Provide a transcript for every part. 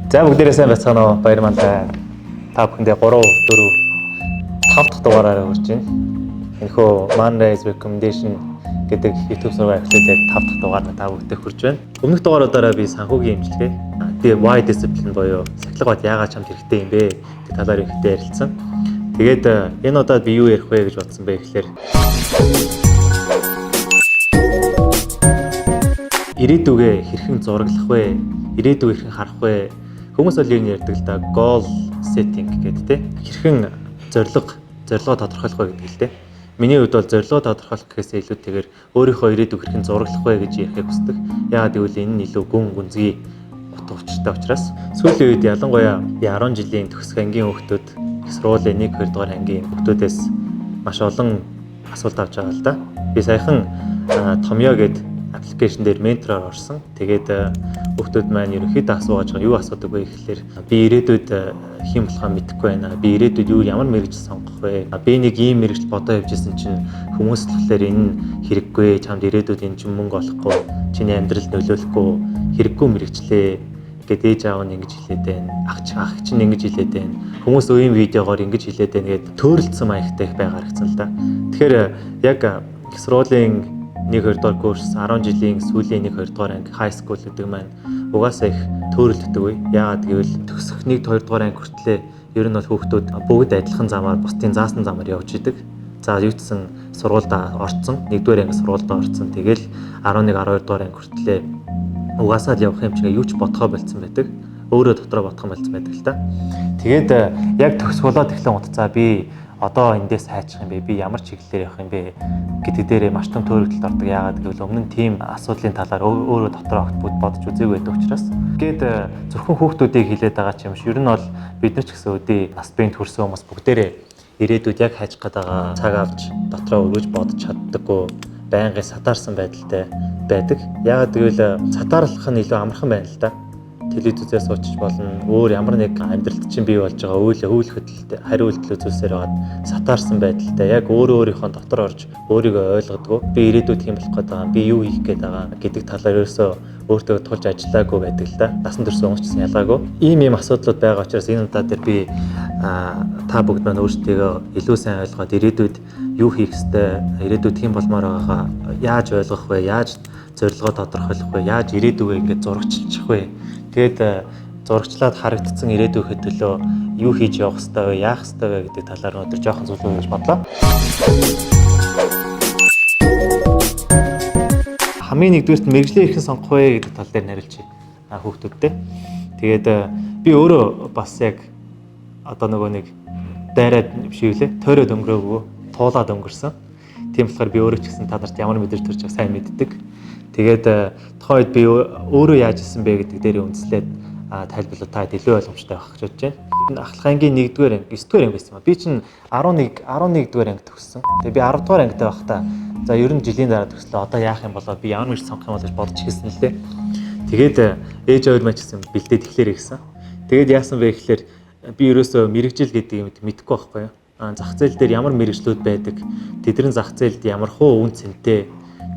За бүгдээрээ сайн байцгаана уу? Баяр малай. Та бүхэндээ 3, 4, 5 дахь дугаараараа хүрч байна. Энэхүү Man's Recommendation гэдэг YouTube сургаал эхлээд 5 дахь дугаар та бүхэндээ хүрч байна. Өмнөх дугааруудаараа би санхүүгийн эмчилгээ, why discipline буюу сахилга бод яагаад чамд хэрэгтэй юм бэ гэдэг талаар ихтэй ярилцсан. Тэгээд энэ удаад би юу ярих вэ гэж бодсон бэ гэхээр ирээдүгээ хэрхэн зураглах вэ? Ирээдүг хэрхэн харах вэ? Хүмүүс бол юу ярьдаг л да goal setting гэдэг те. Хэрхэн зорилгоо тодорхойлох вэ гэдэг л те. Миний хувьд бол зорилгоо тодорхойлох гэхээс илүүтэйгээр өөрийнхөө ирээдүг хэрхэн зураглах вэ гэж ярихыг хүсдэг. Яагаад гэвэл энэ нь илүү гүн гүнзгий утга учиртай учраас сүүлийн үед ялангуяа 10 жилийн төгсөх ангийн хүүхдүүд их сургуулийн 1, 2 дугаар ангийн хүүхдүүдээс маш олон асуулт авч байгаа л да. Би саяхан Томьёо гэдэг аппликейшн дээр ментороор орсон. Тэгээд хүүхдүүд маань ерөнхийдөө асууж байгаа юу асуудаг вэ гэхэлэр би ирээдүйд хэм болохоо мэдэхгүй байна. Би ирээдүйд ямар мэрэгжил сонгох вэ? Би нэг ийм мэрэгжил бодоо явьжсэн чинь хүмүүс болохоор энэ хэрэггүй, чамд ирээдүйд энэ чинь мөнгө олохгүй, чиний амьдралд нөлөөлөхгүй, хэрэггүй мэрэгчлээ гэд ээж аав нь ингэж хэлээд байна. Ах чинь ингэж хэлээд байна. Хүмүүс үеийн видеогоор ингэж хэлээд байна гэд төөрөлдсөн маягтай их байгаар гэсэн л да. Тэгэхээр яг их сургуулийн 1, 2 дугаар курс 10 жилийн сүүлийн 1, 2 дугаар анги high school гэдэг маань угаасаа их төөрөлддөг үе. Яагаад гэвэл төгсөх 1, 2 дугаар анги хүртлээр ер нь бол хүүхдүүд бүгд адилхан замаар бусдын заасан замаар явж идэг. За юутсан сургуульд орцсон, 1-р анги сургуульд орцсон. Тэгэл 11, 12 дугаар анги хүртлээр угаасаа л явах юм чигээ юу ч бодхоо болцсон байдаг. Өөрөө дотроо бодхон болцсон байдаг л та. Тэгээд яг төгс болоод эхлэн удацаа би одоо эндээс хайчих юм бэ? Би ямар чиглэлээр явах юм бэ гэдэг дээрээ маш том төөрөгдөлд ордог. Яагаад гэвэл өмнө нь тийм асуудлын талаар өөрөө дотроо огт бодож үзээгүй байдаг учраас. Гээд зөвхөн хүүхдүүдийг хилээд байгаа ч юм шиг. Ер нь бол бид нар ч гэсэн үдээ нас бэнд хүрсэн хүмүүс бүгдээрээ ирээдүйд яг хайчих гээд байгаа цаг авч дотроо өргөж бодож чаддаггүй, байнгын сатаарсан байдалтай байдаг. Яагаад гэвэл сатаарлах нь илүү амархан байна л да. Телевизээр суучиж болно. Өөр ямар нэг амьдралд чинь бий болж байгаа үйл хөдлөлт хариу үйлдэл үзүүлсээр байгаад сатаарсан байдалтай яг өөрийнхөө дотор орж өөрийгөө ойлгодгоо. Би ирээдүйд хэм болох гээд байгаа, би юу хийх гээд байгаа гэдэг талаар ерөөсөө өөртөө тулж ажиллаагүй байдаг л да. Насан турш хүмүүс ч гэсэн ялгаагүй. Ийм асуудлууд байгаа учраас энэ удаа дээр би та бүгд маань өөрсдийгөө илүү сайн ойлгоод ирээдүйд юу хийх ёстой, ирээдүйд хэм болмоор байгаагаа яаж ойлгох вэ, яаж зорилгоо тодорхойлох вэ, яаж ирээдүгөө ингэж зурагчилчих вэ? Тэгээд зурагчлаад харагдсан ирээдүйнхээ төлөө юу хийж явах ёстой вэ, яах ёстой вэ гэдэг талаар өнөөдөр жоохон зөвлөгөө өгч бодлоо. Хамгийн нэгдүгээрт мэрэгжлээ хэрхэн сонгох вэ гэдэг тал дээр нарилчих хүүхдүүдтэй. Тэгээд би өөрөө бас яг одоо нөгөө нэг дайраад бишүүлээ, тойроод өнгөрөөгөө, туулаад өнгөрсөн. Тийм болохоор би өөрөө ч гэсэн та нарт ямар мэдэрч төрж байгааг сайн мэддэг. Тэгээд тухайн үед би өөрөө яаж исэн бэ гэдэг дээр үндэслээд тайлбарлаад та илүү ойлгомжтой байх гэж бодож байна. Ахлах ангийн 1-р анги, 9-р анги байсан ба. Би чинь 11-р анги төгссөн. Тэгээд би 10-р ангитай байхдаа за ер нь жилийн дараа төгслөө. Одоо яах юм болоо би ямар мэрж сонгох юм бол гэж бодож хэлсэн л дээ. Тэгээд ээж аваад маань ч гэсэн бэлдээд эхлэхээр гисэн. Тэгээд яасан бэ гэхээр би ерөөсөө мэрэгжил гэдэг юм мэдэхгүй байхгүй юу? Зах зээл дээр ямар мэрэгжлүүд байдаг? Тэдний зах зээлд ямар хуу үн цэнтэй?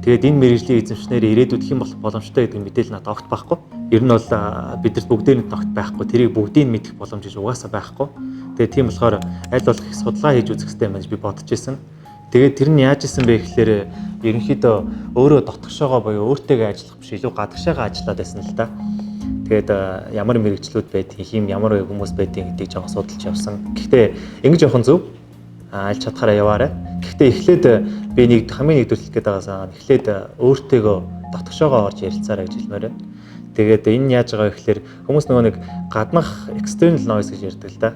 Тэгээд энэ мэрэгжлийн эзэмшнээр ирээдүйд хэм болох боломжтой гэдэг мэдээлэл надад огт байхгүй. Ер нь бол бидэрт бүгдээрээ огт байхгүй. Тэрийг бүгдийг мэдэх боломж гэж угаасаа байхгүй. Тэгээд тийм болохоор аль болох их судалгаа хийж үзэх хэрэгтэй юм гэж би бодож ирсэн. Тэгээд тэр нь яаж исэн бэ гэхээр ерөнхийдөө өөрөө дотгошоогоо буюу өөртөөгөө ажиллах биш илүү гадагшаага ажиллаад байсан л да. Тэгээд ямар мэрэгчлүүд байдгийг, хэм ямар хүмүүс байдгийг гэдгийг жоохон судалж явсан. Гэхдээ ингэж явах нь зөв. Аль чадхаараа яваарай. Гэхдээ эхлээд би хамгийн нэгдүгээр гээд байгаасаа эхлээд өөртөөгөө дотгошоогоо орж ярилцаарай гэж хэлмээр байна. Тэгээд энэ яаж байгаа вэ гэхээр хүмүүс нөгөө нэг гаднах external noise гэж ярьдаг л да.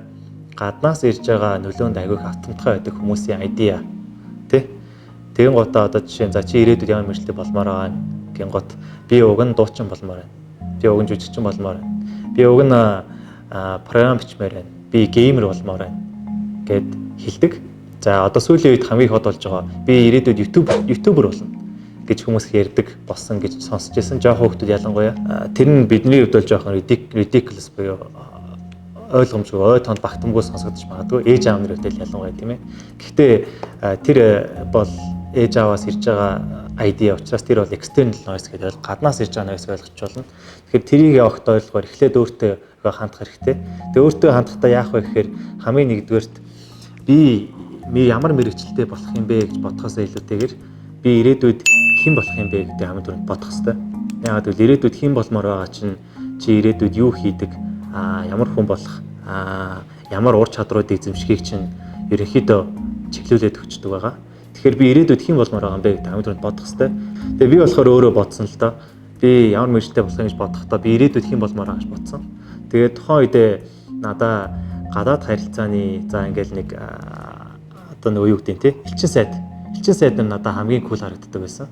Гаднаас ирж байгаа нөлөөнд агиух автоматтай байдаг хүмүүсийн idea тий. Тэгэн гутаа одоо жишээ за чи ирээдүйд ямар мэржлээ болмоор байгаа гин гот би уг нь дуучин болмоор байна. Би уг нь жүжигчин болмоор байна. Би уг нь програм бичмээр байна. Би геймер болмоор байна гэд хэлдэг. За одоо сүүлийн үед хамгийн их болж байгаа би ирээдүйд ютубер болно гэж хүмүүс ярьдаг болсон гэж сонсч байсан. Жохон хүмүүс ялангуяа тэр нь бидний хувьд бол жоохон ridiculous буюу ойлгомжгүй ой тоонд багтамгүй сонсогдож магадгүй. Ээж аав нарын хувьд ялангуяа тийм ээ. Гэхдээ тэр бол ээж аваас ирж байгаа idea учраас тэр бол external noise гэдэг бол гаднаас ирж байгаа noise ойлгож болно. Тэгэхээр тэрийг огт ойлгохоор эхлээд өөртөө өөртөө хандах хэрэгтэй. Тэгээ өөртөө хандахдаа яах вэ гэхээр хамгийн нэгдүгээрт би ямар мэрэгчлээ болох юм бэ гэж бодохоос илүүтэйгээр би ирээдүйд хэн болох юм бэ гэдэг хамгийн түрүүнд бодох хэрэгтэй. Яагаад гэвэл ирээдүйд хэн болмоор байгаа чинь чи ирээдүйд юу хийдэг, ямар хүн болох, ямар ур чадруудыг эзэмшихийг чинь ерөнхийдөө чиглүүлээд өгчдөг байгаа. Тэгэхээр би ирээдүйд хэн болмоор байгаа юм бэ гэдэг хамгийн түрүүнд бодох хэрэгтэй. Тэгээ би болохоор өөрөө бодсон л доо. Би ямар мэрэгчлээ болох юм гэж бодохдоо би ирээдүйд хэн болмоор байгаа гэж бодсон. Тэгээд тухайн үедээ надаа гадаад харилцааны за ингээл нэг одоо нэг юу гэдэг те элчин сайд нь надад хамгийн кул харагддаг байсан.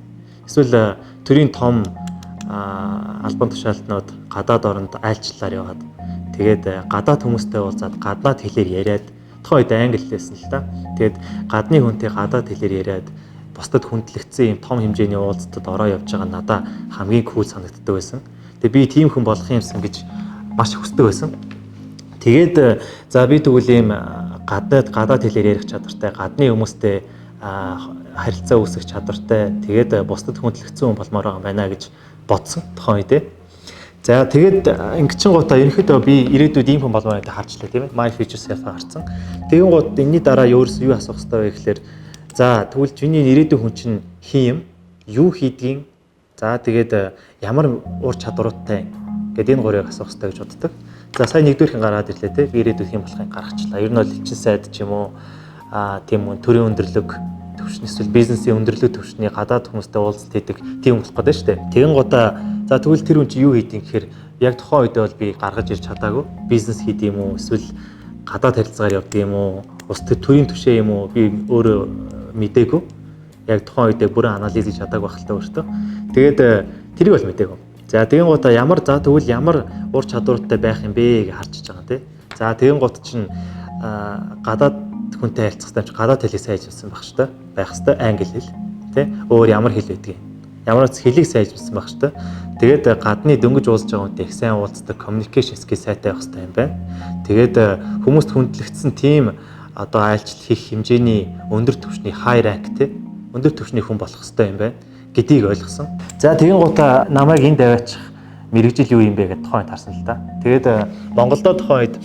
Эсвэл төрийн том албан тушаалтнууд гадаад оронд айлчлалаар яваад тэгээд гадаад хүмүүстэй уулзаад гаднаад хэлээр яриад тухайн үед англи хэлсэн л та. Тэгээд гадны хүнтэй гадаад хэлээр яриад бусдад хүндлэгдсэн юм том хэмжээний уулзалтад ороо явж байгаа нь надад хамгийн кул санагддаг байсан. Тэгээд би тийм хүн болох юмсан гэж маш хүсдэг байсан. Тэгээд за би тэгвэл ийм гадаад хэлээр ярих чадвартай, гадны хүмүүстэй харилцаа үүсгэх чадвартай, тэгээд бусдад хүндлэгдсэн хүн болмоор байгаа юм байна гэж бодсон тухайн үедээ. За тэгээд ингэчин гутаа ерөнхийдөө би ирээдүйд ийм хүн болмоор байгааг харчлаа тийм ээ. My future self харсан. Тэгэн гут энэний дараа өөрөөсөө юу асуух хэрэгтэй вэ гэхээр за тэгвэл чиний ирээдүйн хүн чинь хин юм, юу хийдгийг, за тэгээд ямар ур чадваруудтай гэдэг энэ гурыг асуух хэрэгтэй гэж боддог. За сая нэгдүгээрхэн гараад ирлээ те. Би ирээдүйд хэм болохыг гаргачлаа. Ер нь бол элчин сайд ч юм уу тийм үү төрийн өндөрлөг төвшин эсвэл бизнесийн өндөрлөг төвшний гадаад хүмүүстэй уулзалт хийдэг тийм болох гэдэг шүү дээ. Тэгэн гутаа за тэгвэл тэр хүн чи юу хийдэг гэхээр яг тухайн үедээ бол би гаргаж ирж чадаагүй. Бизнес хийдэг юм уу эсвэл гадаад харилцаагаар явдаг юм уу? Ус төрийн түвшээ юм уу? Би өөрөө мэдээгүй. Яг тухайн үедээ бүрэн анализ хийж чадаагүй байхaltaа өөртөө. Тэгээд тэрийг бол мэдээгүй. За тэгэн гутаа тэгвэл ямар ур чадвартай байх юм бэ гэж харж байгаа тий. За тэгэн гут чинь гадаад хүнтэй харилцахтаа гадаад хэлийг сайжруулсан байх хэвээр англи хэл тий. Өөр ямар хэл байдгийг. Ямар ч хэлийг сайжруулсан байх хэвээр. Тэгээд гадны дөнгөж уулзж байгаа хүнтэй их сайн уулздаг communication skill сайтай байх хэвээр юм байна. Тэгээд хүмүүст хүндлэгдсэн тийм одоо айлчлал хийх хэмжээний өндөр түвшний high rank тий. Өндөр түвшний хүн болох хэвээр юм байна гэдгийг ойлгосон. За тэгэн гутаа намайг энд аваачих мэрэгжил юу юм бэ гэдээ тухайн тарсан л да. Тэгээд Монголдо тухайн үед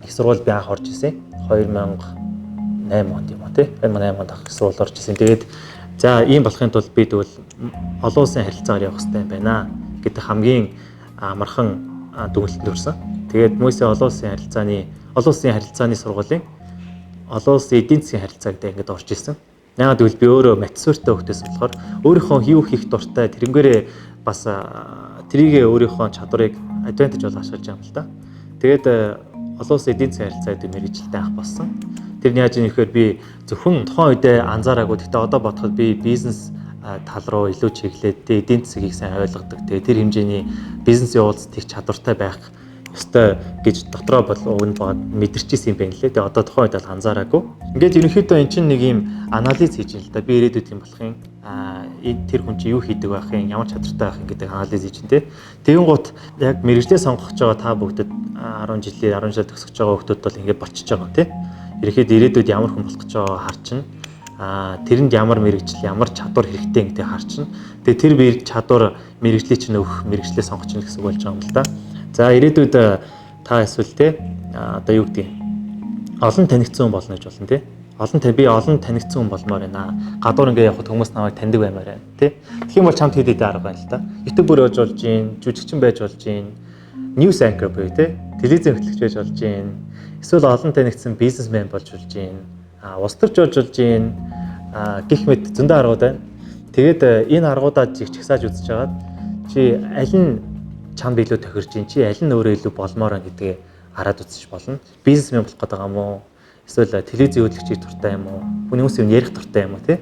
их сургууль би анх орж исэн. 2008 онд юм уу тий. 2008 онд их сургууль орж исэн. Тэгээд за ийм болохын тулд би тэгвэл олон улсын харилцаагаар явах хэрэгтэй юм байна гэдэг хамгийн амархан дүгнэлтэнд хүрсэн. Тэгээд хүмүүсийн олон улсын харилцааны сургуулийн олон улсын эдийн засгийн харилцаа гэдэг ингээд орж исэн. Яагаад гэвэл би өөрөө математиктэй хөгтөөсөн болохоор өөрийнхөө юу хийх дуртай тэрнгээрээ бас трийгээ өөрийнхөө чадварыг advantage бол ашиглаж байгаа юм л да. Тэгээд олон улсын эдийн засгийн харилцаа гэдэг мэргэжилтэй анх болсон. Тэр нь яаж юм ихээр би зөвхөн тухайн үедээ анзаараагүй. Гэхдээ одоо бодоход би бизнес тал руу илүү чиглээд эдийн засгийг сайн ойлгодог. Тэгээд тэр хэмжээний бизнесийн уулзалт хийх чадвартай байх ёстой гэж дотроо бол өгн бод мэдэрчээсэн юм байна лээ. Тэгээ одоо тухайн үед бол анзаараагүй. Ингээд ерөнхийдөө эн чинь нэг юм анализ хийж байна л да. Би ирээдүйд юм болох юм. Тэр хүн чинь юу хийдэг байх юм, ямар чадвартай байх юм гэдэг анализ хийж байна те. Тэгэн гут яг мэрэгжлээ сонгох гэж байгаа та бүгдэд 10 жил төгсөж байгаа хүмүүс бол ингээд болчихж байгаа те. Ерөнхийдөө ирээдүйд ямар хүн болох гэж байгаа харчин. Тэрэнд ямар мэрэгжил, ямар чадвар хэрэгтэй гэдэг харчин. Тэгээ тэр чадвар мэрэгжлийг чинь өгөх, мэрэгжлээ сонгох чинь гэсэн үг болж байгаа юм л да. За ирээдүйд та эсвэл те одоо юу гэдэг олон танигдсан хүн болно гэж болно те. Би олон танигдсан хүн болмоор байна. Гадуур ингээ явхад хүмүүс намайг таньдаг баймаар байна те. Тэгэх юм бол чамд хэд хэдэн арга байна л да. YouTube байж болж гин, жүжигчин байж болж гин, news anchor буюу те. Телевизэн хөтлөгч байж болж гин. Эсвэл олон танигдсан бизнесмен болж гин. Ус төрч болж гин. Гэх мэт зөндөө аргууд байна. Тэгээд энэ аргуудаа чигсааж үзэж хагаад чи аль нь чамд илүү тохирч чинь чи аль нь өөрөө илүү болмоор байна гэдгээ хараад үзэж болно. Бизнесмен болох гэдэг юм уу? Эсвэл телевизийн хөтлөгчийн дуртай юм уу? Хүмүүс юм ярих дуртай юм уу те?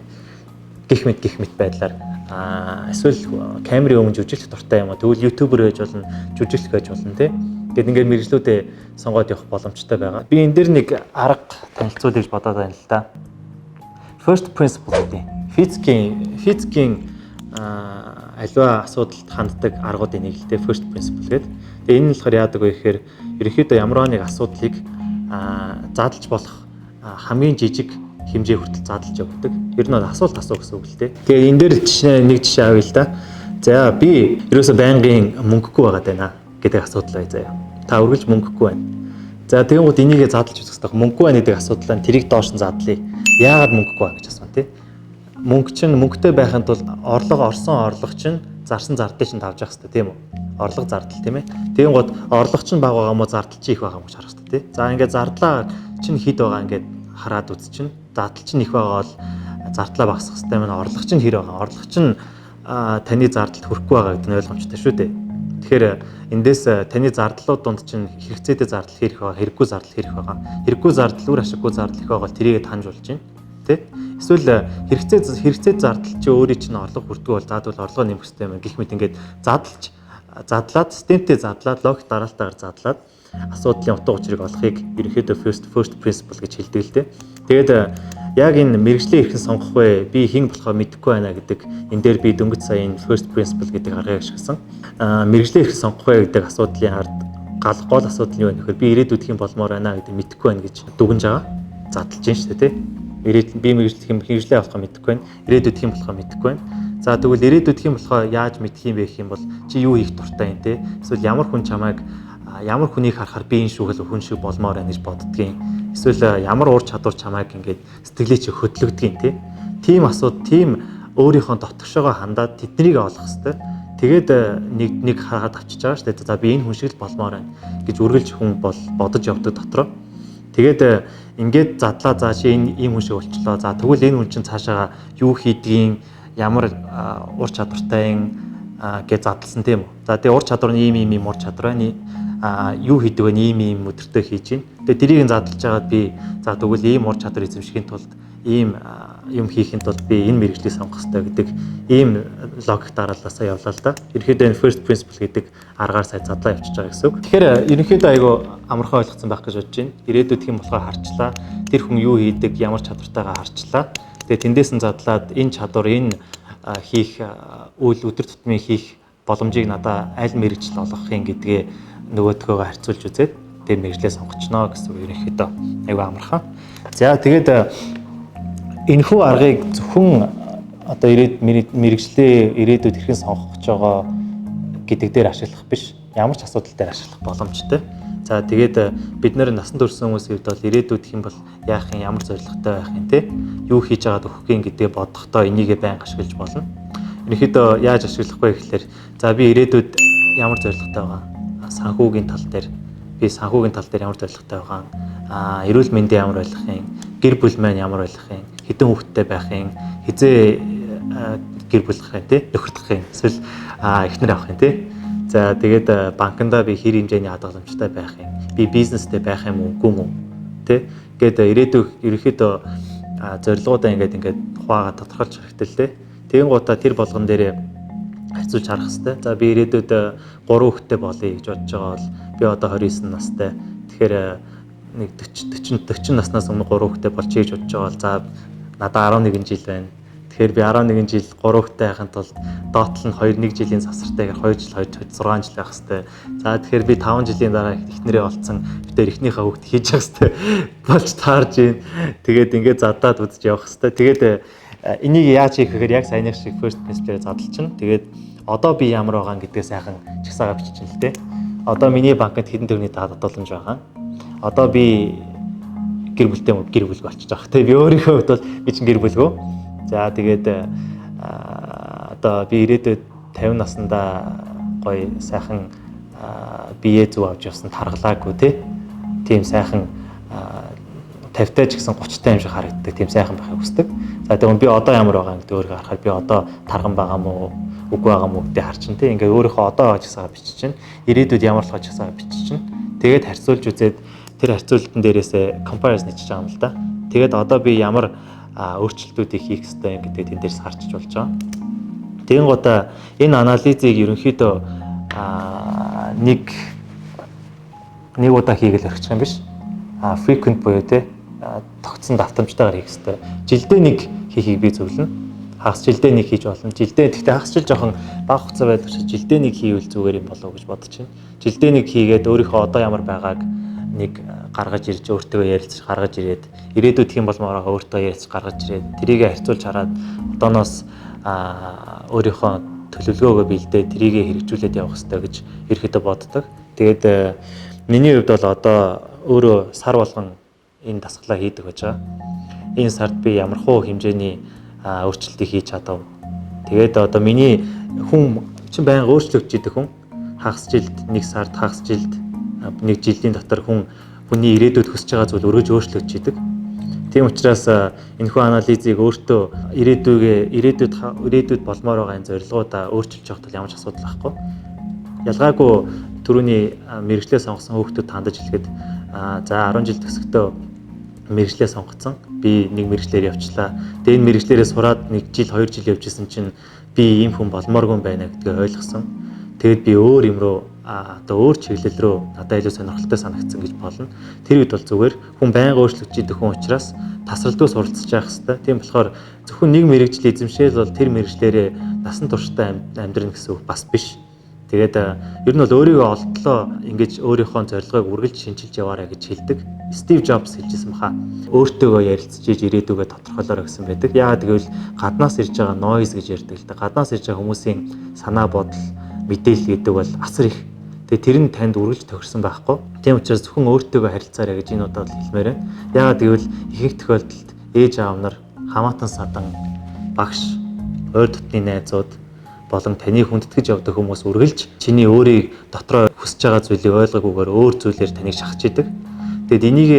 Гэх мэт байдлаар эсвэл камерын өмнө жүжиглэх дуртай юм уу? Тэгвэл ютубер байж болно, жүжиглэх байж болно те. Гэт ингээд мэрэгжлүүдээ сонгоод явах боломжтой байгаа. Би энэ дэр нэг арга танилцуулъя гэж бодоод байна л да. First principle гэдэг. Физикийн аливаа асуудалд ханддаг аргуудын нэг л дээ first principle гэдэг. Тэгээ энэ нь болохоор яадаг вэ гэхээр ерөнхийдөө ямар нэг асуудлыг задлж болох хамгийн жижиг хэмжээ хүртэл задлж явуулдаг. Ер нь асуулт асуу гэсэн үг л дээ. Тэгээ энэ дээр нэг жишээ авъя л да. За би ерөөсөө байнгын мөнгөгүй байгаад байна гэдэг асуудал бай заяа. Та Та үргэлж мөнгөгүй байна. За тэгэнгүүт энийгээ задлж үзэх хэрэгтэй. Мөнгөгүй байна гэдэг асуудлаа тэрийг доош нь задлая. Яагаад мөнгөгүй байна гэж асууна тий. Мөнгө чинь мөнгөтэй байхын тулд орсон орлого чинь зарсан зардыг чинь тавьж явах хэрэгтэй тийм үү? Орлого зардал тийм ээ. Тэгэнгүүт орлого чинь бага байгаа мó зардал чи их байгаа мó гэж харах хэрэгтэй тий. За ингээд зардлаа чинь хэд байгаа ингээд хараад үз чинь зардал чинь их байгаа бол зардлаа багасгах хэрэгтэй мэн орлого чинь хэр байгаа. Орлого чинь таны зардалд хүрэхгүй байгаа гэдэг нь ойлгомжтой шүү дээ. Тэгэхээр эндээс таны зардлууд дунд чинь хэрэгцээтэй зардал хэрэг байгаа, хэрэггүй зардал хэрэг байгаа. Хэрэггүй зардал үр ашиггүй зардал их байгаа бол тэрийг таньж болж байна. Тэ? Эсвэл хэрэгцээ зардал чи өөрийн чинь орлого хүрдэггүй бол заадвал орлого нэмэх хэрэгтэй юм гэх мэт ингээд задлаад системтэй задлаад логик дараалтаагаар задлаад асуудлын утга учирыг олохыг ерөнхийдөө first principle гэж хэлдэг л дээ. Тэгээд яг энэ мэрэгжлийн эрхэн сонгох вэ? Би хэн болохоо мэдэхгүй байна гэдэг энэ дээр би дөнгөж сая энэ first principle гэдэг аргыг ашигласан. Мэрэгжлийн эрхэн сонгох вэ гэдэг асуудлын ард гол асуудал нь юу вэ гэхээр би ирээдүйд хэн болмоор байна гэдэг мэдэхгүй байна гэж дүгнж байгаа. Задлж байна шүү дээ, тий? Би мэрэгжлээ авахаа мэдэхгүй байна. Ирээдүйд хэн болохоо мэдэхгүй байна. За тэгвэл ирээдүйд хэн болохоо яаж мэдэх юм бэ гэх юм бол чи юу хийх дуртай юм те? Эсвэл ямар хүн чамайг ямар хүнийг харахаар би энэ шүүгэл хүн шиг болмоор байна гэж боддгийн. Эсвэл ямар ур чадвар чамайг ингээд сэтгэлээ чи хөдлөгдгийн те. Тийм өөрийнхөө дотгошоогоо хандаад тэднийг олох хэвээр. Тэгээд нэг хараад авчиж байгаа шүү дээ. За би энэ хүн шиг л болмоор байна гэж үргэлж хүн бодож явдаг дотроо. Тэгээд ингээд задлаа за чи энэ ийм хүн шиг болчлоо. За тэгвэл энэ хүн чинь цаашаа юу хийдгийг ямар ур чадвартай гэж задлсан тийм үү. За тэгээ ур чадвар нь ийм ур чадвар байна. Юу хийдэг вэ? Ийм өдөртөө хийж байна. Тэгээ тэрийг задлж байгаад би за тэгвэл ийм ур чадвар эзэмшихийн тулд ийм юм хийхин тулд би энэ мэрэгжлийг сонгох хэрэгтэй гэдэг ийм логик дараалалаасаа явлаа л да. Ерөнхийдөө энэ first principle гэдэг аргаар сая задлаа явчихж байгаа гэсэн үг. Тэгэхээр ерөнхийдөө айгүй амархан ойлгоцсон байх гэж бодож байна. Ирээдүйд хэм болохоор харчлаа. Тэр хүн юу хийдэг, ямар чадвартайгаа харчлаа. Тэгээ тэндээс нь задлаад энэ чадвар энэ хийх үйл өдөр тутмын хийх боломжийг надад аль мэрэгжил олгохын гэдгээ нөгөөдгөөгөө харьцуулж үзээд тэр мэрэгжлээ сонгочноо гэсэн үг ерөнхийдөө айгүй амархан. За тэгээд энэхүү аргыг зөвхөн одоо мэрэгжлээ ирээдүйд хэрхэн сонгох гэж байгаа гэдэг дээр ашиглах биш, ямар ч асуудал дээр ашиглах боломжтой. За тэгээд бид нэр насан турш хүмүүсийн хувьд бол ирээдүйд хэм бол яах юм, ямар зорилготой байх юм те, юу хийж байгаад өгөх юм гэдгээ бодохдоо энийгээ байнга ашиглаж болно. Ерөнхийдөө яаж ашиглах вэ гэхэлэр за би ирээдүйд ямар зорилготой байгаа, санхүүгийн тал дээр би санхүүгийн тал дээр ямар зорилготой байгаа, эрүүл мэндийн ямар байх юм, гэр бүл маань ямар байх юм, хэдэн хүүхэдтэй байх юм, хизээ гэр бүл гэх юм те, нөхөрлөх юм, эсвэл эхнэр авах юм те. За тэгээд банкндаа би хэр хэмжээний хадгаламжтай байх юм, би бизнестэй байх юм уу, үгүй юм уу те. Гээд ирээдүйд ерөнхийдөө зорилгоудаа ингээд хуваагаад тодорхойлж хэрэгтэй л те. Тэгэн гутаа тэр болгон дээрээ харьцуулж харах хэрэгтэй. За би ирээдүйд 3 хүүхэдтэй болъё гэж бодож байгаа бол би одоо 29 настай. Тэгэхээр нэг 40 наснаас өмнө 3 хүүхэдтэй болчих гэж бодож байгаа бол за надад 11 жил байна. Тэгэхээр би 11 жил 3 хүүхэдтэй байхын тулд доотлол нь 1 жилийн засвартайгаар 2 жил 6 жил байх хэрэгтэй. За тэгэхээр би 5 жилийн дараа эхнэрээ олцсон битээр эхнийхээ хүүхд хийж явах хэрэгтэй болж таарж ийн. Тэгээд ингээд задаад үзэж явах хэрэгтэй. Тэгээд энийг яаж хийх гэхээр яг саяны шиг first principle-ээр задлчихна. Тэгээд одоо би ямар байгаа гэдгээ сайхан чагсаагаар биччихэн л дээ. Одоо миний банкнд хэдэн төгрөгийн татваламж байгаа. Одоо би гэр бүлгүй болчихж байгаа. Тэгээ би өөрийнхөө хувьд бол би чинь гэр бүлгүй. За тэгээд одоо би ирээдүйд 50 наснда гоё сайхан бие зүв авч явсан таргалаагүй тийм сайхан 50-тай ч гэсэн 30-тай юм шиг харагддаг тийм сайхан байхыг хүсдэг. За тэгвэл би одоо ямар байгаа гэдэг өөрийгөө харахаар би одоо тарган байгаа мó үгүй байгаа мó гэдэг харчин тийм ингээ өөрийнхөө одоо чагсаагаа биччихин. Ирээдүйд ямар болох чагсаагаа биччихин. Тэгээд харьцуулж үзээд тэр харьцуултан дээрээсээ comparison хийж байгаа юм л да. Тэгээд одоо би ямар өөрчлөлтүүдийг хийх ёстой юм гэдэг тэн дээрс харчиж болж байгаа. Тэгэн гутаа энэ анализыг ерөнхийдөө нэг удаа хийгээл орчих юм биш. Frequent буюу тогтсон давтамжтайгаар хийх ёстой. Жилдээ нэг хийхийг би зөвлөнө. Хагас жилдээ нэг хийж болно. Гэхдээ хагас жил жоохон бага хугацаа байдаг учраас жилдээ нэг хийвэл зүгээр юм болов уу гэж бодож байна. Жилдээ нэг хийгээд өөрийнхөө одоо ямар байгааг нэг гаргаж ирж өөртөө ярилцаж гаргаж ирээд ирээдүйд хэм болмоороо өөртөө ярилцаж гаргаж ирээд тэрийгэ харьцуулж хараад одооноос өөрийнхөө төлөвлөгөөгөө бэлдээд тэрийгэ хэрэгжүүлээд явах хэрэгтэй гэж ерөөхдөө боддог. Тэгээд Миний хувьд бол одоо өөрөө сар болгон энэ дасгалаа хийдэг байж байгаа. Энэ сард би ямархуу хэмжээний өөрчлөлтийг хийж чадав. Тэгээд одоо миний хүн чинь байнга өөрчлөгдөж идэх хүн хагас жилд нэг сард хагас жилд нэг жилийн дотор хүний ирээдүйд хүсэж байгаа зүйл өргөж өөрчлөгдөж идэг. Тийм учраас энэхүү анализыг өөртөө ирээдүйд болмоор байгаа энэ зорилгоудаа өөрчилж явах тул ямар ч асуудал байхгүй. Ялгаагүй түрүүний мэргэжлээ сонгосон хүүхдүүд тандаж хэлэхэд за 10 жил төгсөхдөө мэргэжлээ сонгоцсон. Би нэг мэргэжлээр явчлаа. Тэгээд энэ мэргэжлээрээ сураад 1 жил 2 жил явжсэн чинь би ийм хүн болмооргүй байна гэдгийг ойлгосон. Тэгээд би өөр юм руу одоо өөр чиглэл рүү надад илүү сонирхолтой санагдсан гэж болно. Тэр үед бол зүгээр хүн байнга өөрчлөгдөж идэх хүн учраас тасралтгүй суралцж явах хэрэгтэй. Тийм болохоор зөвхөн нэг мэргэжил эзэмшээл бол тэр мэргэжлээрээ насан туршдаа амьдрах гэсэн үг бас биш. Тэгээд ер нь бол өөрийгөө олдлоо ингэж өөрийнхөө зорилгыг үргэлж шинжилж яваарай гэж хэлдэг. Стив Джобс хэлжсэн баха. Өөртөөгөө ярилцж ирээдүгээ тодорхойлоорой гэсэн байдаг. Яагаад гэвэл гаднаас ирж байгаа noise гэж ярьдаг л да. Гаднаас ирж байгаа хүмүүсийн санаа бодол, мэдээлэл гэдэг бол асар их. Тэгээд тэр нь танд үргэлж тохирсон байхгүй. Тийм учраас зөвхөн өөртөөгөө харилцаарай гэж энэ удаад хэлмээр байна. Яагаад гэвэл ихэнх тохиолдолд ээж аав нар, хамаатан садан, багш, ойр дотны найзууд болон таны хүндэтгэж явдаг хүмүүс үргэлж чиний өөрийг дотроо хүсэж байгаа зүйлийг ойлгохгүйгээр өөр зүйлээр таныг шахаж идэг. Тэгэд энийг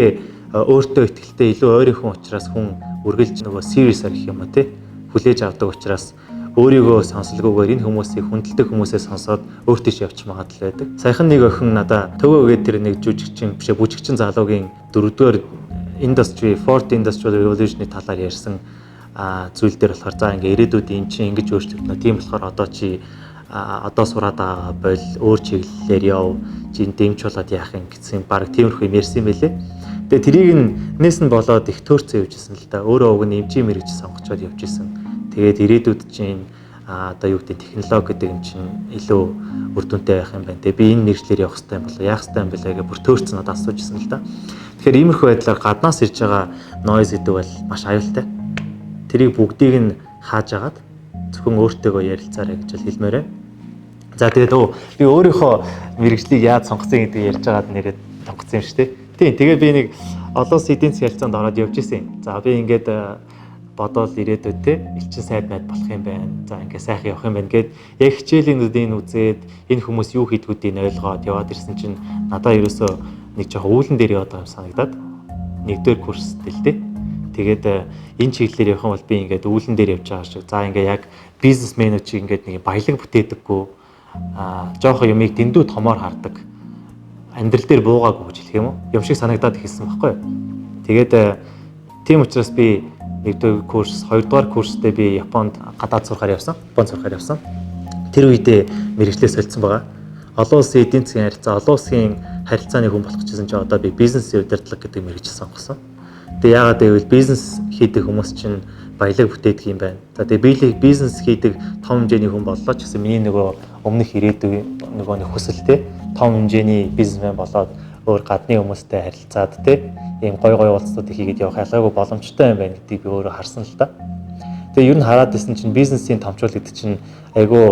өөртөө ихтэй илүү ойрхон учраас хүн үргэлж нөгөө serious-аар гэх юм уу те хүлээж авдаг учраас өөрийгөө сонсолгүйгээр энэ хүмүүсийг хүндэлдэг хүмүүсээ сонсоод өөртөө явчих магадлал байдаг. Саяхан нэг охин надаа төгөөгээд тэр нэг бүжигчин залуугийн 4-р industry, fourth industrial revolution-ны талаар ярьсан зүйл дээр болохоор за ингээ ирээдүйд эн чинь ингэж өөрчлөгдөнө. Тийм болохоор одоо чи одоо сураад байгаа бол өөр чиглэлээр яв. Чи дэмж болоод яах юм гэсэн баг тиймэрхүү юм ярьсан юм байлээ. Тэгээ трийг нээс нь болоод их төөрцөө явжсэн л да. Өөрөө уг нь эмчийн мэрэгч сонгочоод явжсэн. Тэгээд ирээдүйд чинь одоо юу гэдэг технологи гэдэг юм чинь илүү үр дүнтэй байх юм байна. Тэгээ би энэ мэрэгчлэр явах хэрэгтэй юм болоо яах хэрэгтэй юм бэлээ гэж бүр төөрцөн надад асуужсэн л да. Тэгэхээр иймэрхүү байдлаар гаднаас ирж байгаа noise гэдэг бол маш аюултай. Тэрийг бүгдийг нь хааж агаад зөвхөн өөртөөгөө ярилцаарай гэж хэлмээр байна. За тэгээд би өөрийнхөө мэрэгжлийг яаж сонгосон гэдгийг ярьж байгаад нэрэд сонгосон юм шүү дээ. Тийм тэгээд би нэг олон улсын эдийн засгийн харилцаанд ороод явж исэн. За би ингээд бодоол ирээдүйд те элчин сайд байд болох юм байна. За ингээд сайхан явах юм байна гэд яг хичээлийнүүдийг үзээд энэ хүмүүс юу хийдгүүдийг ойлгоод яваад ирсэн чинь надад ерөөсөө нэг жоохон үүлэн дээр яваад байгаа юм санагдаад нэгдүгээр курстэй л те. Тэгээд энэ чиглэлээр явах юм бол би ингээд үүлэн дээр явж байгаа шиг. За ингээд яг бизнесмэнүүд шиг ингээд нэг баялаг бүтээдэггүй жоохон юмыг дэндүү томоор хардаг. Амьдрал дээр буугаагүй гэж хэлэх юм уу? Юм шиг санагдаад хэлсэн байхгүй юу? Тэгээд тийм учраас би 1-р курс, 2-р курстээ би Японд гадаад сурахаар явсан. Японд сурахаар явсан. Тэр үедээ мэрэгчлээ солилцсон байгаа. Олон улсын эдийн засгийн харилцаа, олон улсын харилцааны хүн болох гэсэн чинь одоо би бизнесийн удирдлага гэдэг мэрэгч сонгосон. Тэгээ яагаад гэвэл бизнес хийдэг хүмүүс чинь баялаг бүтээдэг юм байна. За тэгээ бизнес хийдэг том хэмжээний хүн боллоо ч гэсэн миний нөгөө өмнөх ирээдүйн нөгөө нэг хүсэлтэй том хэмжээний бизнесмен болоод өөр гадны хүмүүстэй харилцаад ийм гой уулзалтуудыг хийгээд явах ялгаагүй боломжтой юм байна гэдгийг би өөрөө харсан л да. Тэгээ ер нь хараад байсан чинь бизнесийн томчуул гэдэг чинь айгүй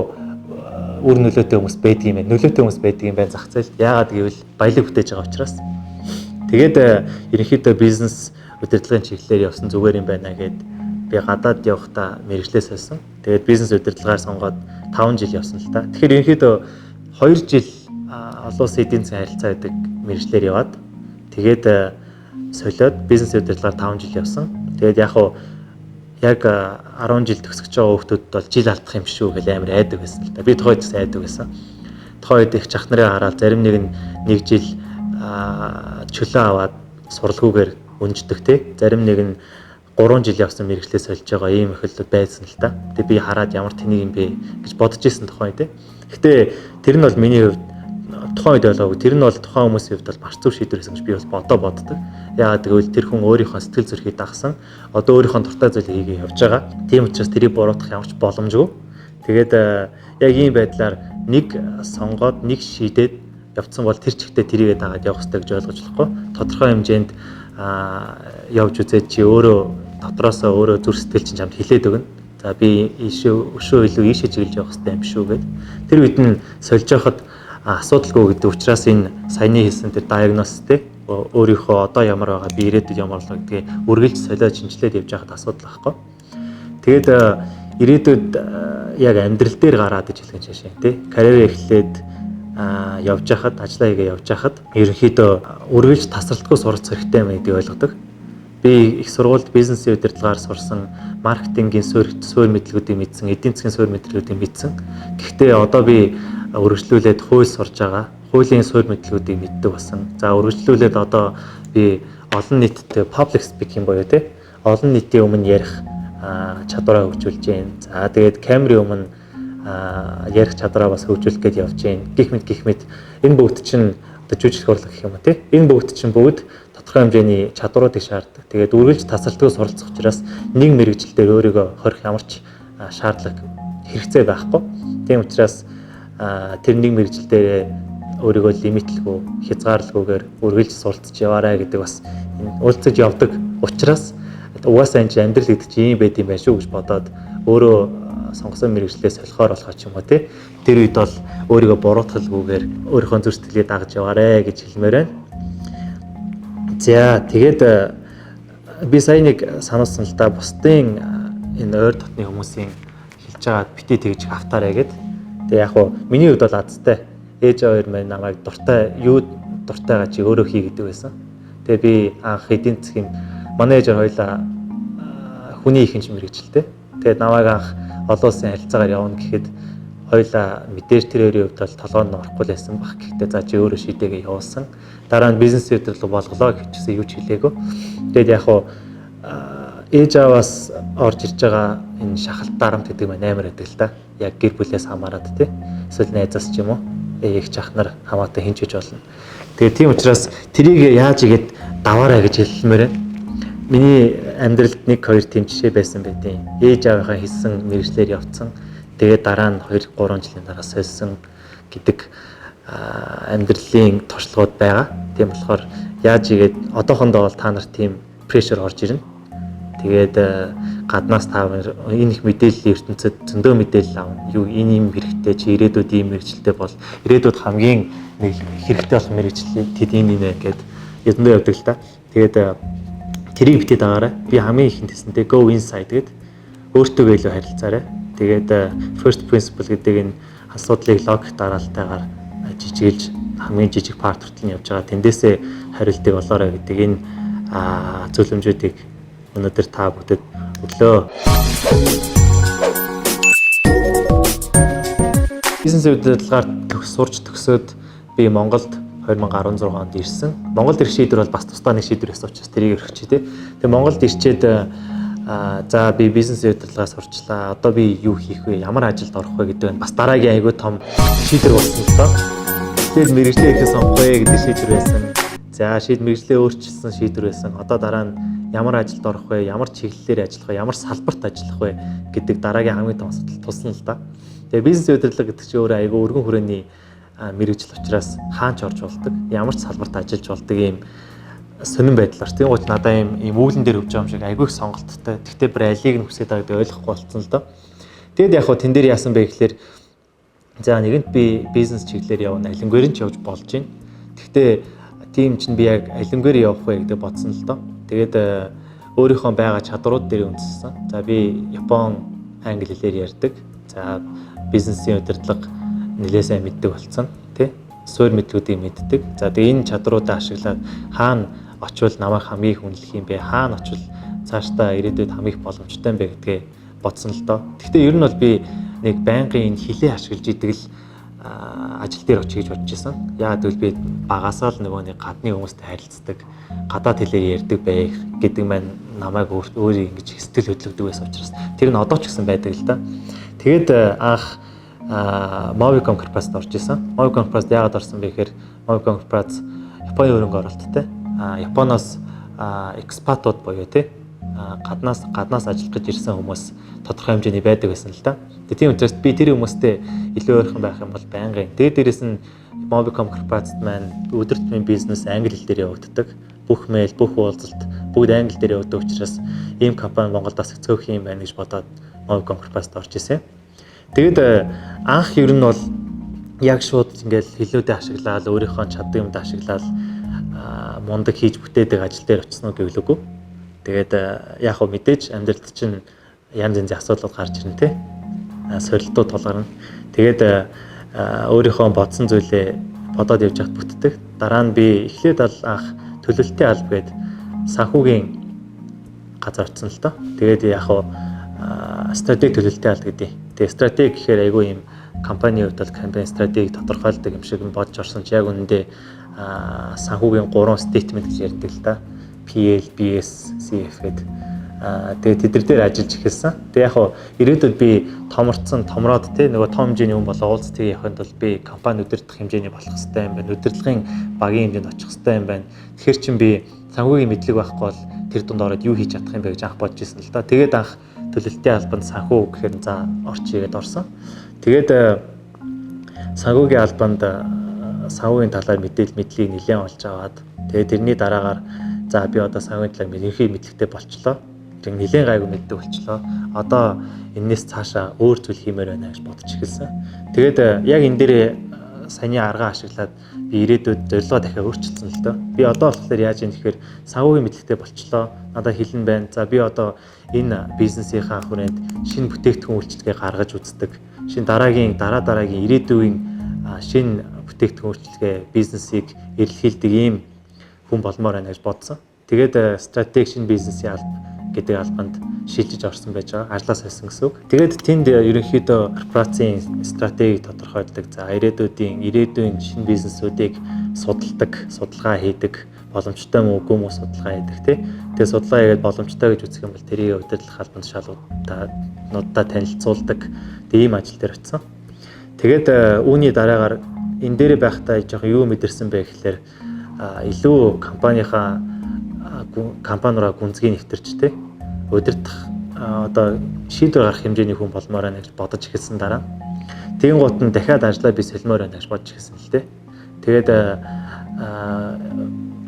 үр нөлөөтэй хүмүүс байдаг юм байна. Нөлөөтэй хүмүүс байдаг юм байна зах зээлд. Яагаад гэвэл баялаг бүтээж байгаа учраас. Тэгээд ерөнхийдөө бизнес удирдлагын чиглэлээр явсан зүгээр юм байна гэд би гадаад явахдаа мэрэгчлээ сольсон. Тэгээд бизнес удирдлагаар сонгоод 5 жил явсан л та. Тэгэхээр ерөнхийдөө 2 жил олон улсын эдийн засгийн харилцаа гэдэг мэрэгчлэр яваад тэгээд солиод бизнес удирдлагаар 5 жил явсан. Тэгээд яг 10 жил төгсөж байгаа хүүхдүүд бол жил алдах юм шүү гэж амар айдаг байсан л та. Би тухайд ч айдаг байсан. Тухайд их чах нарын хараад зарим нэг нь 1 жил чөлөө аваад суралгүйгээр өнждөг те. Зарим нэг нь 3 жил явсан мэрэгчлээ сольж байгаа ийм өхөлд байсан л та. Тэгээ би хараад ямар тэнийг юм бэ гэж бодож исэн тухай те. Гэтэ тэр нь бол миний хувьд тухайн үед ойлгоогүй. Тэр нь бол тухайн хүмүүсийн хувьд бол маш зөв шийдвэр гэсэн гэж би бол боддог. Яагаад гэвэл тэр хүн өөрийнхөө сэтгэл зүрхийг дагсан. Одоо өөрийнхөө дуртай зүйлийг хийгээ явж байгаа. Тийм учраас тэрийг буруутгах ямар ч боломжгүй. Тэгээд яг ийм байдлаар нэг сонгоод нэг шийдээд явцсан бол тэр чигтээ тэрийгээ дагаад явах хэрэгтэй гэж ойлгож болохгүй. Тодорхой хэмжээнд явж үзээд чи өөрөө дотроосоо өөрөө зүрх сэтгэл чинь чамд хилээд өгнө. За би өшөө илүү ийшээ чиглэж явах хэрэгтэй юм шүү гэд. Тэр үед нь сольж явахад асуудалгүй гэдэг учраас энэ саяны хэлсэн тэр диагноз те өөрийнхөө одоо ямар байгаа би ирээдүйд ямар болоо гэдгийг үргэлж солиод шинжилээд явж байхад асуудал байхгүй. Тэгээд ирээдүйд яг амьдрал дээр гараад иж хэлгэн шашин тий карьерээ эхлээд явж байхад ажиллаа хийгээ явж байхад ерөнхийдөө үргэлж тасралтгүй суралцах хэрэгтэй юм гэдгийг ойлгодог. Би их сургуульд бизнесийн удирдлагаар сурсан, маркетингийн суурь мэдлэгүүдийг мэдсэн, эдийн засгийн суурь мэдлэгүүдийг мэдсэн. Гэхдээ одоо би үргэлжлүүлээд хууль сурж байгаа. Хуулийн суурь мэдлэгүүдийг мэддэг болсон. За үргэлжлүүлээд одоо би олон нийтэд public speaking буюу тий олон нийтийн өмнө ярих чадвараа хөгжүүлж байна. За тэгээд камерын өмнө ярих чадвараа бас хөгжүүлэх гэж явж байна. Гэх мэт энэ бүгд чинь одоо жүжиг урлаг гэх юм уу тий. Энэ бүгд чинь бүгд тодорхой хэмжээний чадваруудыг шаарддаг. Тэгээд үргэлж тасралтгүй суралцах учраас нэг мэрэгжил дээр өөрийгөө хорих ямар ч шаардлага хэрэгцээ байхгүй. Тийм учраас тэр нэг мэрэгжил дээр өөрийгөө лимитлгүй, хязгаарлалгүйгээр үргэлж суралцж яваарай гэдэг бас уулзаж явдаг учраас угаасаа энэ амьдрал гэдэг чинь ийм байд юм байна шүү гэж бодоод өөрөө сонгосон мэрэгжлээ солихоор болох ч юм уу тий. Тэр үед бол өөрийгөө буруутгалгүйгээр өөрийнхөө зүрх сэтгэлээ дагаж яваарэ гэж хэлмээр байна. За тэгээд би сая нэг сануулсан л да бусдын энэ ойр дотны хүмүүсийн хэлж байгаа бити тэгж автаарай гэд. Тэгээ яг хуу миний хувьд бол азтай ээж аваар маань намайг дуртай дуртайгаа чи өөрөө хий гэдэг байсан. Тэгээ би анх эдийн засгийн манай ээж хоёлаа хүний ихэнх мэрэгчлээ. Тэгээд намайг анх олон улсын харилцаагаар явна гэхэд хоёлаа мэдээж тэр хоёрын хувьд бол толгоонд орохгүй байсан баг. Гэхдээ за чи өөрөө шийдээгээ явуулсан. Дараа нь бизнес удирдлага болголоо гэвчсэн юу ч хэлээгүй. Тэгээд яг хуу ээж аваас орж ирж байгаа энэ шахалт дарамт гэдэг маань амар байдаг л да. Яг гэр бүлээс хамаарат тий. Эсвэл найзаас ч юм уу их чах нар хамаатай хинч гэж болно. Тэгээд тийм учраас трийг яаж игээд даваарай гэж хэлмээр байна. Миний амьдралд 1-2 тийм жишээ байсан байдیں۔ Ээж аавынхаа хийсэн мэргэжлэр явцсан. Тэгээд дараа нь 2-3 жилийн дараа сольсон гэдэг амьдралын туршлагууд байгаа. Тийм болохоор яаж игээд одоохондоо бол та нарт тийм прешэр орж ирнэ. Тэгээд гаднаас та энэ их мэдээллийн ертөнцид зөндөө мэдээлэл авна. Юу энэ юм хэрэгтэй чи ирээдүйд ийм мэргэжилтэй бол ирээдүйд хамгийн нэг хэрэгтэй болох мэргэжлийг тэд энэ гэд эзэндээ явдаг л та. Тэгээд тэрийг битээ дагаарай. Би хамгийн ихэнд хэлсэнтэй go inside гэд өөртөөгөө илүү харилцаарай. Тэгээд first principle гэдэг энэ асуудлыг логик дараалтайгаар жижиглж хамгийн жижиг парт хүртэл нь явж байгаа. Тэндээсээ хариултыг олоорой гэдэг энэ зөвлөмжүүдийг өнөөдөр та бүдэд өглөө. Бизнес удирдлагаар сурч төгсөөд би Монголд 2016 онд ирсэн. Монголд ирэх шийдвэр бол бас тусдаа нэг шийдвэр байсан учраас тэрийг өргөч тий. Тэгээ Монголд ирчээд за би бизнес удирдлагаа сурчлаа. Одоо би юу хийх вэ? Ямар ажилд орох вэ гэдэг нь бас дараагийн айгүй том шийдвэр болсон л доо. Тэгээд мэргэжлээ ихээ сонгох вэ гэдэг шийдвэр байсан. За мэргэжлээ өөрчилсөн шийдвэр байсан. Одоо дараа нь ямар ажилд орох вэ? Ямар чиглэлээр ажиллах вэ? Ямар салбарт ажиллах вэ гэдэг дараагийн хамгийн том асуудал тулсан л да. Тэгээ бизнес удирдлага гэдэг чинь өөрөө айгүй өргөн хүрээний мэргэжил учраас хаанч орж болдог, ямар ч салбарт ажиллаж болдог ийм сонирн байдлаар тийм гоч надаа ийм үүлэн дээр хөвж байгаа юм шиг айгүй их сонголттой. Гэхдээ бүр алийг нь хүсээд байгаа гэдэг ойлгохгүй болцсон л доо. Тэгэд яг хуу тэн дээр яасан бэ гэхээр за нэгэнт би бизнес чиглэлээр явна, алингээр нь ч явж болж байна. Гэхдээ тийм чинь би яг алингээр явах вэ гэдэг бодсон л доо. Тэгээд өөрийнхөө байгаа чадрууд дээр үндэссэн. За би Япон, англи хэлээр ярьдаг. За бизнесийн удирдлага нэлээд сайн мэддэг болсон тий. Суурь мэдлэгүүдийг мэддэг. За тэгээ энэ чадруудаа ашиглаад хаана очивол намайг хамгийн их үнэлэх юм бэ? Хаана очивол цаашдаа ирээдүйд хамгийн их боломжтой юм бэ гэдгээ бодсон л доо. Гэхдээ ер нь бол би нэг байнгын энэ хилээ ашиглаж идэг л ажил дээр очих гэж бодож байсан. Яагаад гэвэл би багасаа л нөгөө нэг гадны хүмүүстэй харилцдаг, гадаад хэлээр ярьдаг байх гэдэг маань намайг өөрийн ингэж сэтгэл хөдлөгдөг байсан учраас тэр нь одоо ч гэсэн байдаг л да. Тэгээд анх Movicom корпорацид орж исэн. Movicom корпорацид яагаад орсон бэ гэхээр Movicom корпорац Японы хөрөнгө оруулалттай. Японоос экспатууд буюу тий гаднаас ажиллах гэж ирсэн хүмүүс тодорхой хэмжээний байдаг байсан л да. Тийм учраас би тэр хүмүүстэй илүү ойрхон байх юм бол байнгын. Тэгээд дээрэс нь Movicom корпорацид маань өдөр тутмын бизнес англи хэл дээр явагддаг. Бүх мэйл, бүх уулзалт бүгд англи дээр явагддаг учраас ийм компани Монголдоос цөөх юм байна гэж бодоод Movicom корпорацид орж исэн. Тэгэд анх ер нь бол яг шууд ингээл хилүүдээ ашиглаад өөрийнхөө чаддаг юмд ашиглаад мундаг хийж бүтээдэг ажил дээр очсон уу гэвлээгүй. Тэгээд яг хөө мэдээж амьдралд чинь янз янзын асуудлууд гарч ирнэ те. Сорилтууд тулгарна. Тэгээд өөрийнхөө бодсон зүйлээ бодоод явж хат бүтдэг. Дараа нь би эхлээд анх төлөлтийн алба гээд санхүүгийн газар очсон л доо. Тэгээд яг хөө стратеги төлөлтийн алба гэдэг. Тэгээд стратеги гэхээр айгүй юм компани хувьд бол кампани стратеги тодорхойлдог юм шиг бодож орсон чи яг үнэндээ санхүүгийн 3 стейтмент гэж ярьдаг л да. PL, BS, CF гэдэг. Тэгээд тэд дээр ажиллаж эхэлсэн. Тэгээд яг хоо ирээдүйд би томроод те нөгөө том хэмжээний хүн болоо уулзтыг явахын тулд би компани удирдах хэмжээний болох хэрэгтэй юм байна. Удирдлагын багийн хэмжээнд очих хэрэгтэй юм байна. Тэгэхээр чин би санхүүгийн мэдлэг байхгүй бол тэр дунд ороод юу хийж чадах юм бэ гэж анх бодож ирсэн л да. Тэгээд анх төлөлтийн албанд санхүү гэхээр за орчигээд орсон. Тэгээд санхүүгийн албанд санхүүгийн талаар мэдлийг нэлээд олж аваад тэгээд тэрний дараагаар за би одоо санхүүгийн талаар ерөнхий мэдлэгтэй болчлоо. Тэр нэлээд гайгүй мэддэг болчлоо. Одоо энэс цаашаа өөр зүйл хиймээр байна гэж бодож эхэлсэн. Тэгээд яг энэ дээрээ саяны аргаа ашиглаад би ирээдүйд зорилгоо дахиад өөрчилсөн л доо. Би одоо болохоор яаж юм гэхээр санхүүгийн мэдлэгтэй болчлоо. Надад хэлэн байна. За би одоо энэ бизнесийнхаа хүрээнд шинэ бүтээгдэхүүн үйлчилгээ гаргаж үздэг. Шинэ дараагийн ирээдүйн шинэ бүтээгдэхүүн үйлчилгээ бизнесийг эрэлхийлдэг ийм хүн болмоор байна гэж бодсон. Тэгээд стратеги шинэ бизнесийн алба гэдэг албанд шилжиж орсон байж байгаа. Ажлаа сольсон гэсэн үг. Тэгээд тэнд ерөнхийдөө корпорацийн стратегийг тодорхойлдог. За ирээдүйн шинэ бизнесүүдийг судалдаг, судалгаа хийдэг, боломжтой мүү үгүй мүү судалгаа хийдэг тий. Тэгээд судалгаа хийгээд боломжтой гэж үзэх юм бол тэрийг удирдлах албанд шалгуудаа танилцуулдаг. Ийм ажил дээр очсон. Тэгээд үүний дараагаар энэ дээр байхдаа жоохон юу мэдэрсэн бэ гэхээр илүү компаниураа гүнзгий нэвтэрч те удирдах одоо шийдвэр гаргах хэмжээний хүн болмоор байна гэж бодож эхэлсэн дараа. Тэгин гут нь дахиад ажлаа би солимоор байна гэж бодож эхэлсэн л те. Тэгээд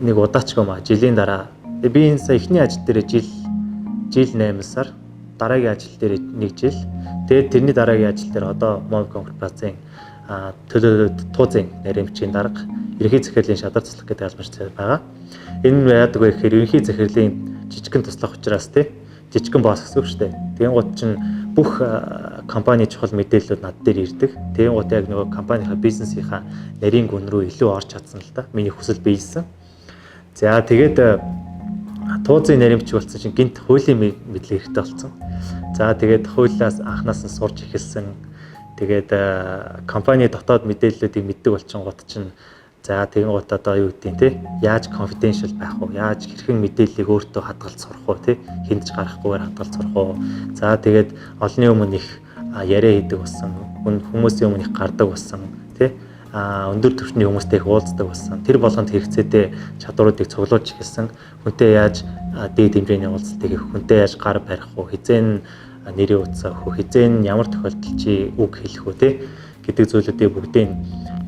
нэг удаач гомаа жилийн дараа би энэ сая эхний ажил дээр жил 8 сар, дараагийн ажил дээр 1 жил. Тэгээд тэрний дараагийн ажил дээр одоо Мовком корпорацийн төлөөлөлт туузын нарийн дарга ерөнхий захирлын шадар туслах гэдэг албанч байгаа. Энэ яадаг вэ гэхээр ерөнхий захирлын жижигхэн туслах учраас жижигхэн босс гэсэн үг шүү дээ. Тэгэн гут чинь бүх компани чухал мэдээллүүд над дээр ирдэг. Тэгэн гут яг нөгөө компанийнхаа бизнесийнхаа нарийн гүн рүү илүү орж чадсан л та. Миний хүсэл биелсэн. За тэгээд туузын наримч болсон чинь гинт хуулийн мэдлэг хэрэгтэй болсон. За тэгээд хуулиас анханаас нь сурч эхэлсэн. Тэгээд компани дотоод мэдээллүүдийг мэддэг болчихсон гут чинь за тэгэн гут одоо юу гэдгийг те яаж confidential байх вэ? Яаж хэрхэн мэдээллийг өөртөө хадгалж сурах вэ? Те хинтж гаргахгүйгээр хадгалж сурах уу? За тэгээд олонний өмнө их яриа хийдэг болсон. Хүмүүсийн өмнө их гардаг болсон. Те өндөр түвшний хүмүүстэй их уулздаг болсон. Тэр болгонд хэрэгцээтэй чадваруудыг цуглуулж эхэлсэн. Хүнтэй яаж дээд хэмжээний уулзалтыг хийх, хүнтэй яаж гар барих уу? Хизээ нэрийн утсаа өгөх, хизээ ямар тохиолдолд чи үг хэлэх үү те гэдэг зүйлүүдийг бүгдийг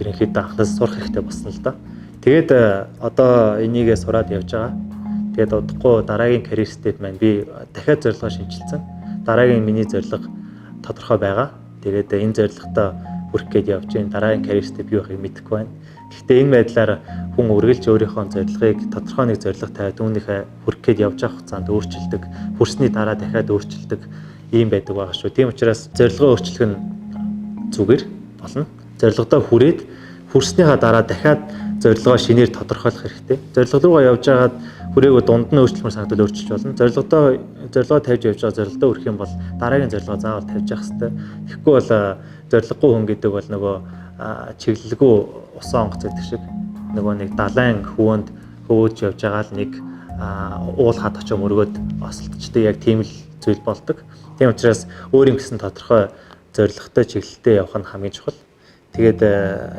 ерөнхийдөө анхнаас сурах хэрэгтэй болсон л да. Тэгээд одоо энийгээ сураад явж байгаа. Тэгээд удахгүй дараагийн career step маань би дахиад зорилгоо шинжилсэн. Дараагийн миний зорилго тодорхой байгаа. Тэгээд энэ зорилготой хүрэх гээд явж байна. Дараагийн career step юу байхыг мэдэхгүй байна. Гэхдээ энэ байдлаар хүн үргэлж өөрийнхөө зорилгыг тодорхой нэг зорилго тавиад үүнийхээ хүрэх гээд явж байгаа хугацаанд өөрчилдөг. Хүрсний дараа дахиад өөрчилдөг ийм байдаг байгаа шүү. Тийм учраас зорилгоо өөрчлөх нь зүгээр болно. Зорилгодоо хүрээд хүрснийхаа дараа дахиад зорилгоо шинээр тодорхойлох хэрэгтэй. Зорилго руугаа явж байгаад хүрээгөө дунд нь өөрчлөлмөр санагдал өөрчилж болно. Зорилгоо тавьж явж байгаа зорилгодоо хүрэх юм бол дараагийн зорилгоо заавал тавьж явах хэрэгтэй. Тэгэхгүй бол зорилгогүй хүн гэдэг бол нөгөө чиглэлгүй усан онгоц гэдэг шиг нөгөө нэг далайн хөвөнд хөвөөж явж байгаа л нэг уул хад очоо мөргөөд осолдчдаг яг тийм л зүйл болдог. Тийм учраас өөрийн гэсэн тодорхой зорилготой чиглэлтэй явах нь хамгийн чухал. Тэгээд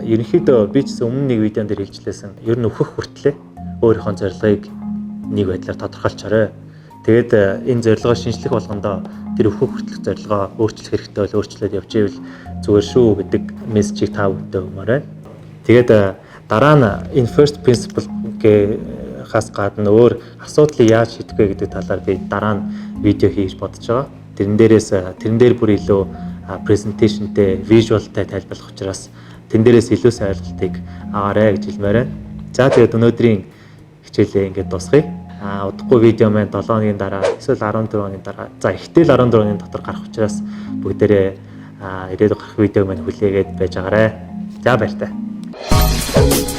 ерөнхийдөө би ч өмнө нэг видеон дээр хэлжлээсэн. Ер нь өөхөх хүртлээ өөрийнхөө зорилгыг нэг байдлаар тодорхойлчаарай. Тэгээд энэ зорилгоо шинжлэх болгондоо тэр өөхөх хүртэлх зорилгоо өөрчлөх хэрэгтэй бол өөрчлөөд явж ивэл зүгээр шүү гэдэг мессежийг та бүхэнд өгмөр байна. Тэгээд дараа нь энэ first principle хас гадна өөр асуудлыг яаж шийдэх вэ гэдэг талаар би дараа нь видео хийж бодож байгаа. Тэрэн дээр бүр илүү презентацтэй, вижюалтай тайлбарлах учраас тэн дээрээс илүү сайн ойлголтыг аваарэ гэж хэлмээр байна. За тэгээд өнөөдрийн хичээлээ ингээд дуусгая. Удахгүй видео маань 7 хоногийн дараа эсвэл 14 хоногийн дараа за ихтэл 14 хоногийн дотор гарах учраас бүгдээрээ ирээдүйн гарах видеог маань хүлээгээд байж байгаарэ. За баяртай.